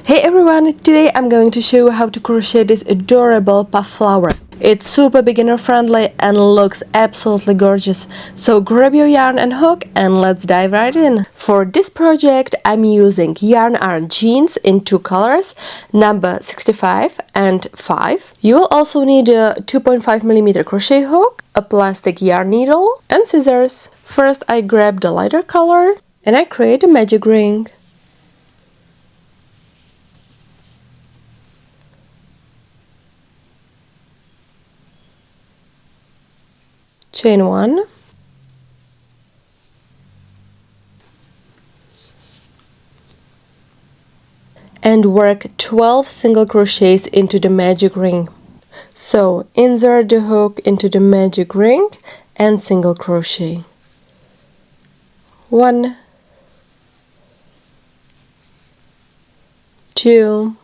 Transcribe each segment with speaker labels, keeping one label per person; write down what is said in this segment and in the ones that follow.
Speaker 1: Hey everyone, today I'm going to show you how to crochet this adorable puff flower. It's super beginner friendly and looks absolutely gorgeous. So grab your yarn and hook and let's dive right in. For this project I'm using yarn art jeans in two colors, number 65 and 5. You will also need a 2.5mm crochet hook, a plastic yarn needle and scissors. First I grab the lighter color and I create a magic ring. Chain 1, and work 12 single crochets into the magic ring. So insert the hook into the magic ring and single crochet. 1, 2,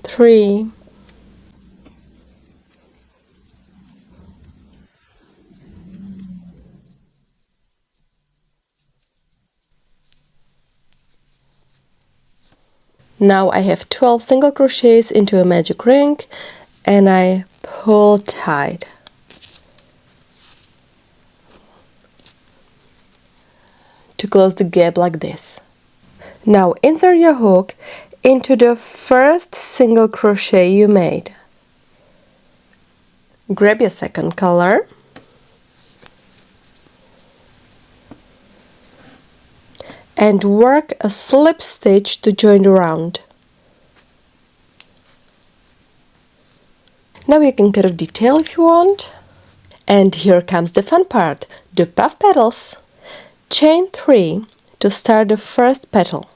Speaker 1: 3, 'Now I have 12 single crochets into a magic ring and I pull tight. To close the gap like this. Now insert your hook into the first single crochet you made. Grab your second color and work a slip stitch to join the round. Now you can cut a detail if you want. And here comes the fun part, the puff petals. Chain 3 to start the first petal.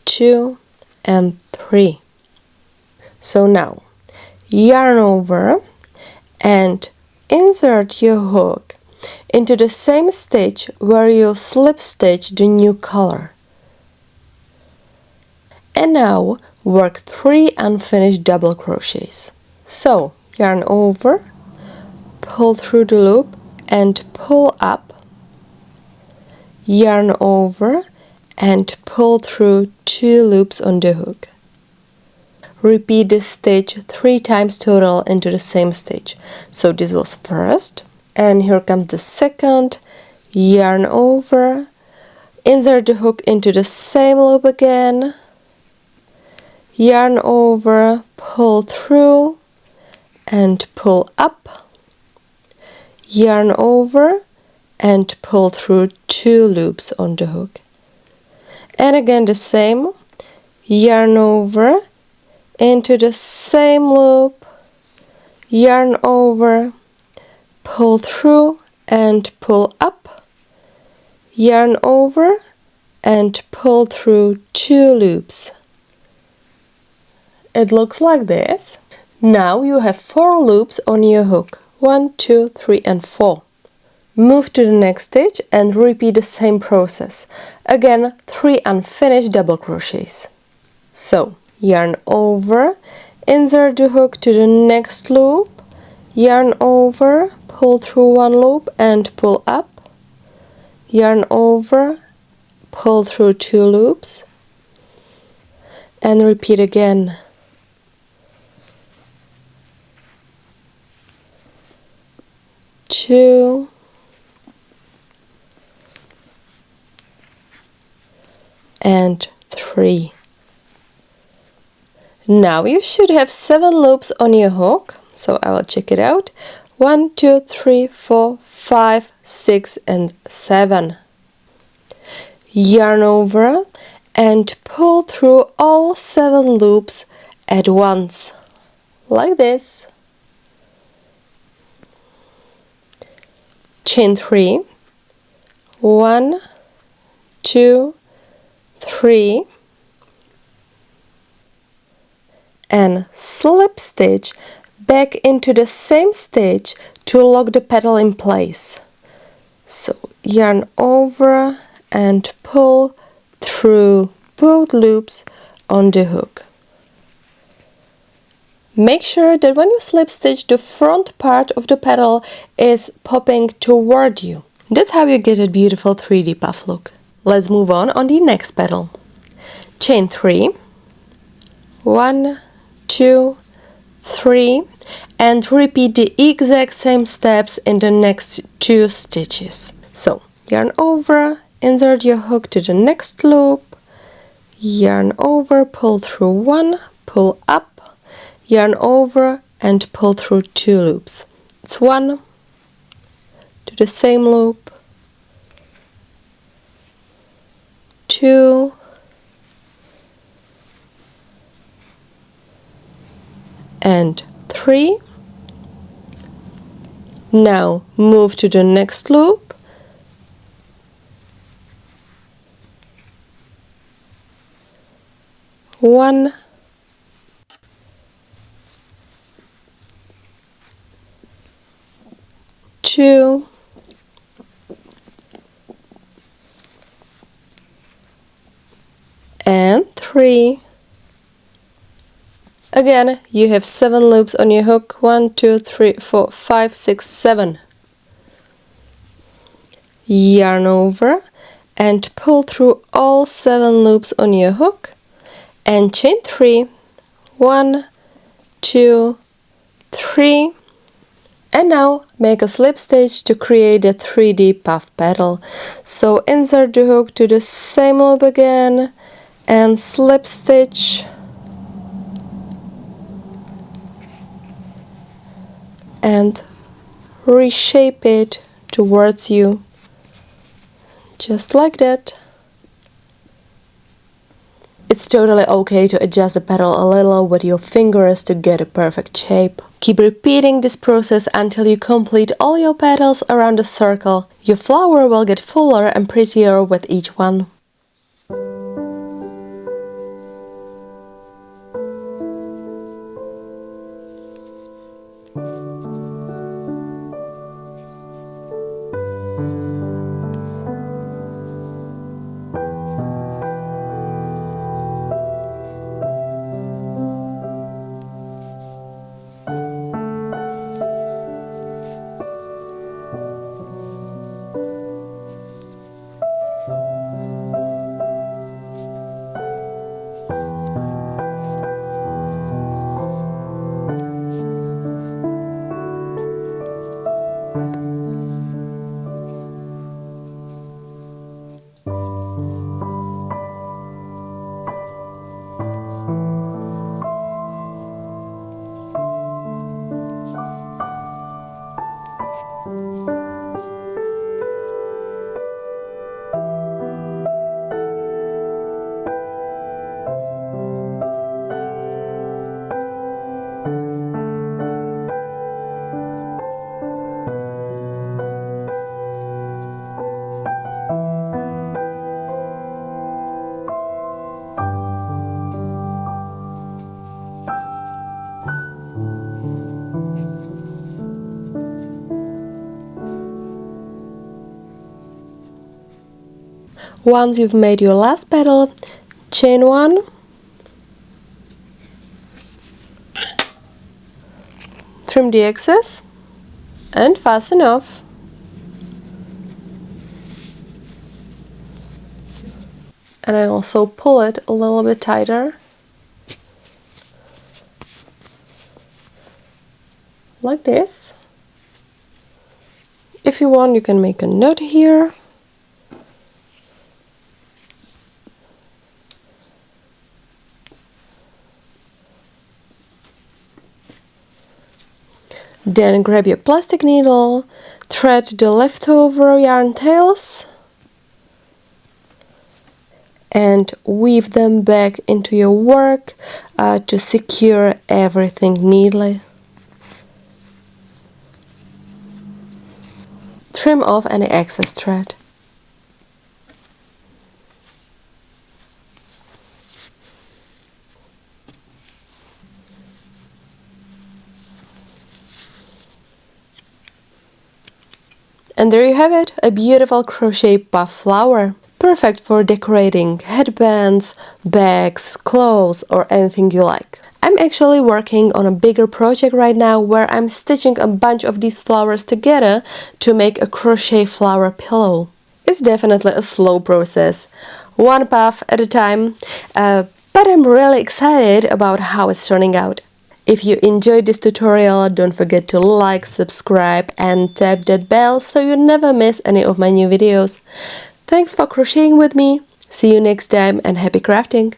Speaker 1: 2 and 3. So now yarn over and insert your hook into the same stitch where you slip stitch the new color. And now work 3 unfinished double crochets. So yarn over, pull through the loop and pull up, yarn over and pull through 2 loops on the hook. Repeat this stitch 3 times total into the same stitch. So this was first, and here comes the second. Yarn over, insert the hook into the same loop again, yarn over, pull through and pull up, yarn over and pull through 2 loops on the hook. And again the same, yarn over into the same loop, yarn over, pull through and pull up, yarn over and pull through 2 loops. It looks like this. Now you have 4 loops on your hook. 1, 2, 3 and 4. Move to the next stitch and repeat the same process. Again 3 unfinished double crochets. So yarn over, insert the hook to the next loop, yarn over, pull through 1 loop and pull up, yarn over, pull through 2 loops and repeat again. Two, and 3. Now you should have 7 loops on your hook, so I will check it out. 1, 2, 3, 4, 5, 6 and 7. Yarn over and pull through all 7 loops at once, like this. Chain 3, 1, 2, 3 and slip stitch back into the same stitch to lock the petal in place. So yarn over and pull through both loops on the hook. Make sure that when you slip stitch, the front part of the petal is popping toward you. That's how you get a beautiful 3D puff look. Let's move on the next petal. Chain 3, 1, 2, 3, and repeat the exact same steps in the next 2 stitches. So yarn over, insert your hook to the next loop, yarn over, pull through 1, pull up, yarn over and pull through 2 loops. It's 1 to the same loop, 2, and 3. Now move to the next loop, 1, 2, and 3. Again, you have 7 loops on your hook. 1, 2, 3, 4, 5, 6, 7. Yarn over and pull through all 7 loops on your hook and chain 3. 1, 2, 3. And now make a slip stitch to create a 3D puff petal. So insert the hook to the same loop again and slip stitch. And reshape it towards you, just like that. It's totally okay to adjust the petal a little with your fingers to get a perfect shape. Keep repeating this process until you complete all your petals around the circle. Your flower will get fuller and prettier with each one. Once you've made your last petal, chain 1, trim the excess and fasten off. And I also pull it a little bit tighter, like this. If you want, you can make a knot here. Then grab your plastic needle, thread the leftover yarn tails and weave them back into your work to secure everything neatly. Trim off any excess thread. And there you have it, a beautiful crochet puff flower. Perfect for decorating headbands, bags, clothes or anything you like. I'm actually working on a bigger project right now where I'm stitching a bunch of these flowers together to make a crochet flower pillow. It's definitely a slow process, one puff at a time, but I'm really excited about how it's turning out. If you enjoyed this tutorial, don't forget to like, subscribe and tap that bell so you never miss any of my new videos. Thanks for crocheting with me. See you next time and happy crafting!